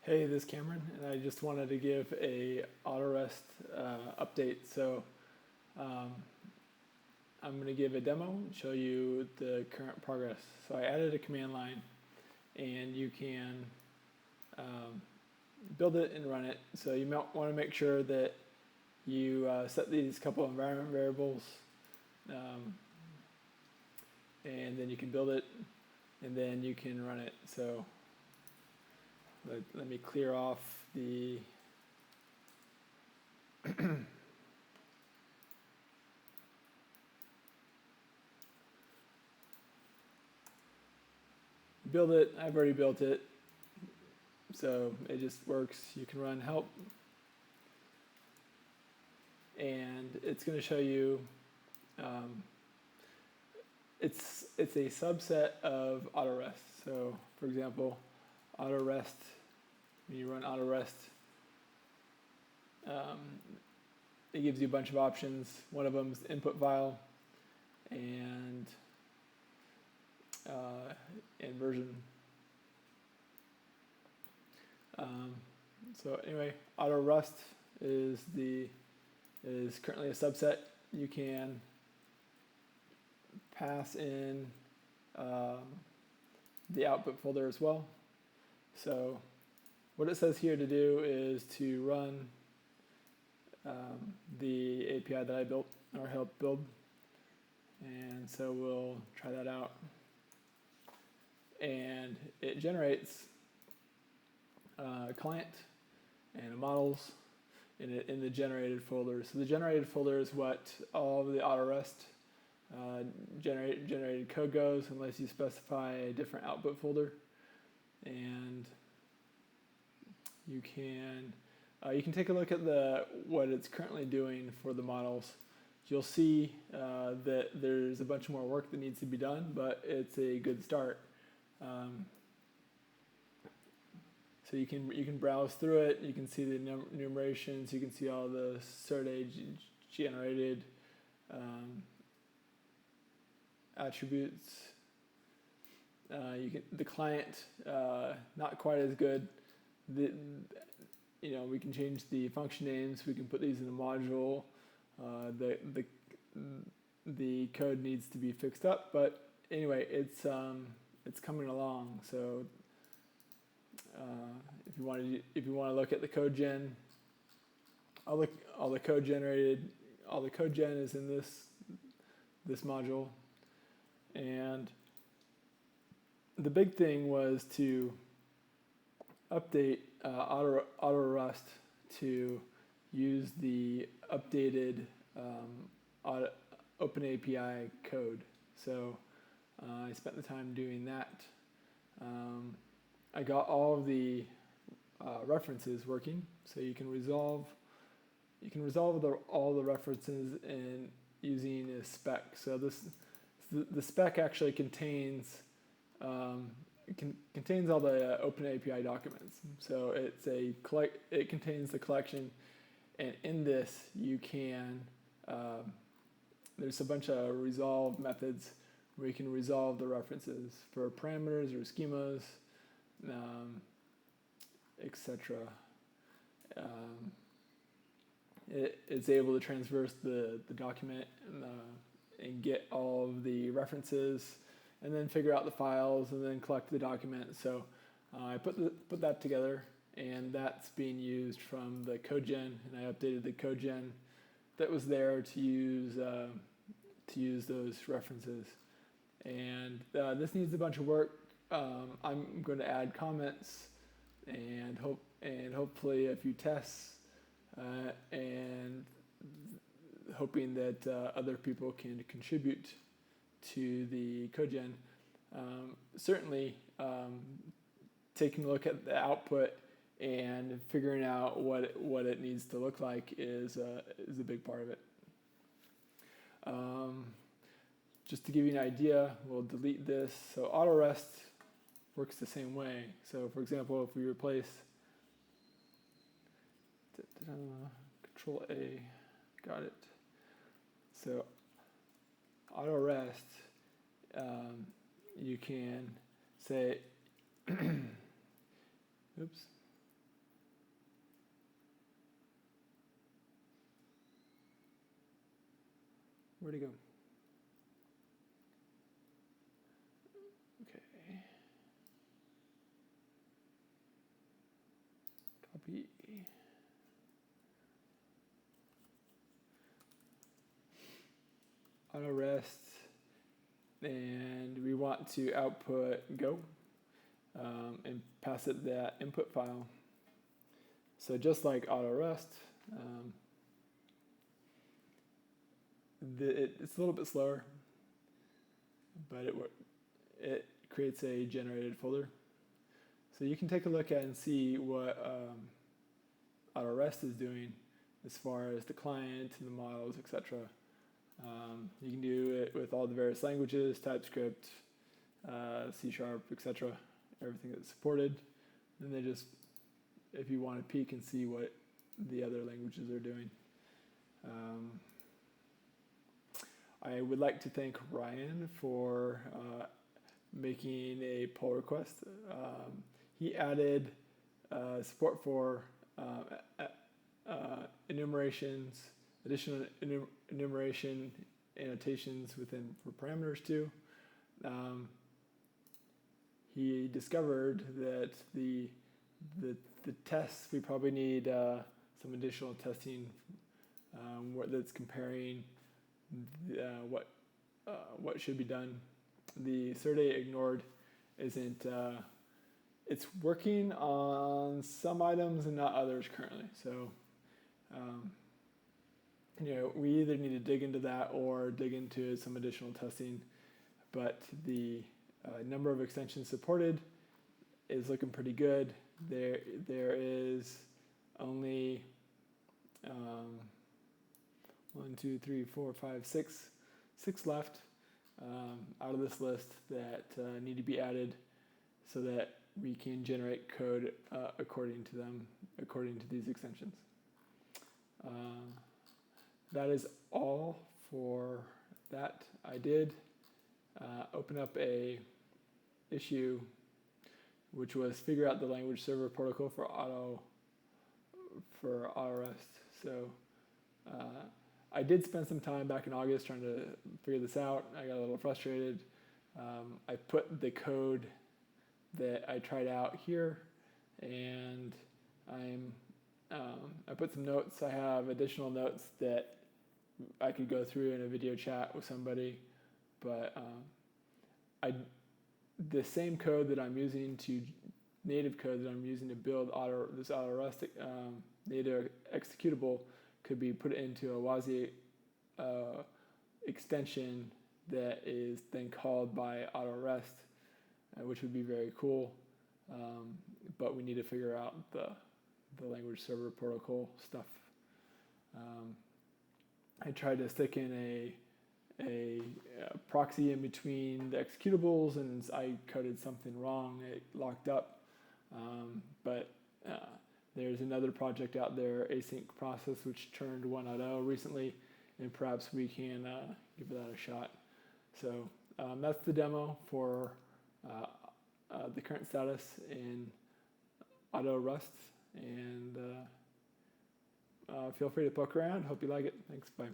Hey, this is Cameron, and I just wanted to give a AutoRust update. So um, I'm going to give a demo and show you the current progress. So I added a command line, and you can build it and run it. So you might want to make sure that you set these couple environment variables, and then you can build it, and then you can run it. So let me clear off the build it. I've already built it, so it just works. You can run help, and it's going to show you. It's a subset of AutoRust. So, for example, AutoRust. When you run AutoRust, it gives you a bunch of options. One of them is input file and version. So anyway, AutoRust is currently a subset. You can pass in the output folder as well. So what it says here to do is to run the API that I built or helped build. And so we'll try that out. And it generates a client and a models in the generated folder. So the generated folder is what all of the AutoRust generated code goes, unless you specify a different output folder. And you can take a look at what it's currently doing for the models. You'll see that there's a bunch more work that needs to be done, but it's a good start. So you can browse through it. You can see the numerations. You can see all the cert age generated attributes. The client not quite as good. We can change the function names. We can put these in a module. The code needs to be fixed up, but anyway, it's coming along. So if you want to look at the code gen, all the code gen is in this module, and the big thing was to update AutoRust to use the updated OpenAPI code. So I spent the time doing that. I got all of the references working, so you can resolve all the references in using a spec. So the spec actually contains all the OpenAPI documents. So it contains the collection, and in this you can there's a bunch of resolve methods where you can resolve the references for parameters or schemas, etc. It's able to traverse the document and get all of the references, and then figure out the files, and then collect the document. So I put that together, and that's being used from the CodeGen, and I updated the CodeGen that was there to use those references. And this needs a bunch of work. I'm going to add comments and hopefully a few tests, and hoping that other people can contribute to the CodeGen. Certainly, taking a look at the output and figuring out what it needs to look like is a big part of it. Just to give you an idea, we'll delete this. So AutoRust works the same way. So for example, if we replace Control A, got it. So AutoRest, you can say, oops, Where'd he go? Okay. Copy. AutoRust, and we want to output Go and pass it that input file. So just like AutoRust, it's a little bit slower, but it creates a generated folder. So you can take a look at and see what AutoRust is doing as far as the client and the models, etc. You can do it with all the various languages, TypeScript, C#, etc. Everything that's supported. And then just, if you want to peek and see what the other languages are doing. I would like to thank Ryan for making a pull request. He added support for enumerations, additional enumeration annotations for parameters too. He discovered that the tests, we probably need some additional testing that's comparing what should be done. The survey ignored isn't. It's working on some items and not others currently. So, we either need to dig into that or dig into some additional testing. But the number of extensions supported is looking pretty good. There is only 6 left out of this list that need to be added so that we can generate code according to these extensions. That is all for that. I did open up a issue which was figure out the language server protocol for AutoRust. So I did spend some time back in August trying to figure this out. I got a little frustrated. I put the code that I tried out here, and I put some notes. I have additional notes that I could go through in a video chat with somebody, but the same code that I'm using native code that I'm using to build this AutoRust native executable could be put into a WASI extension that is then called by AutoRust, which would be very cool. But we need to figure out the language server protocol stuff. I tried to stick in a proxy in between the executables, and I coded something wrong. It locked up. But there's another project out there, Async Process, which turned 1.0 recently, and perhaps we can give that a shot. So that's the demo for the current status in AutoRust, and feel free to poke around. Hope you like it. Thanks. Bye.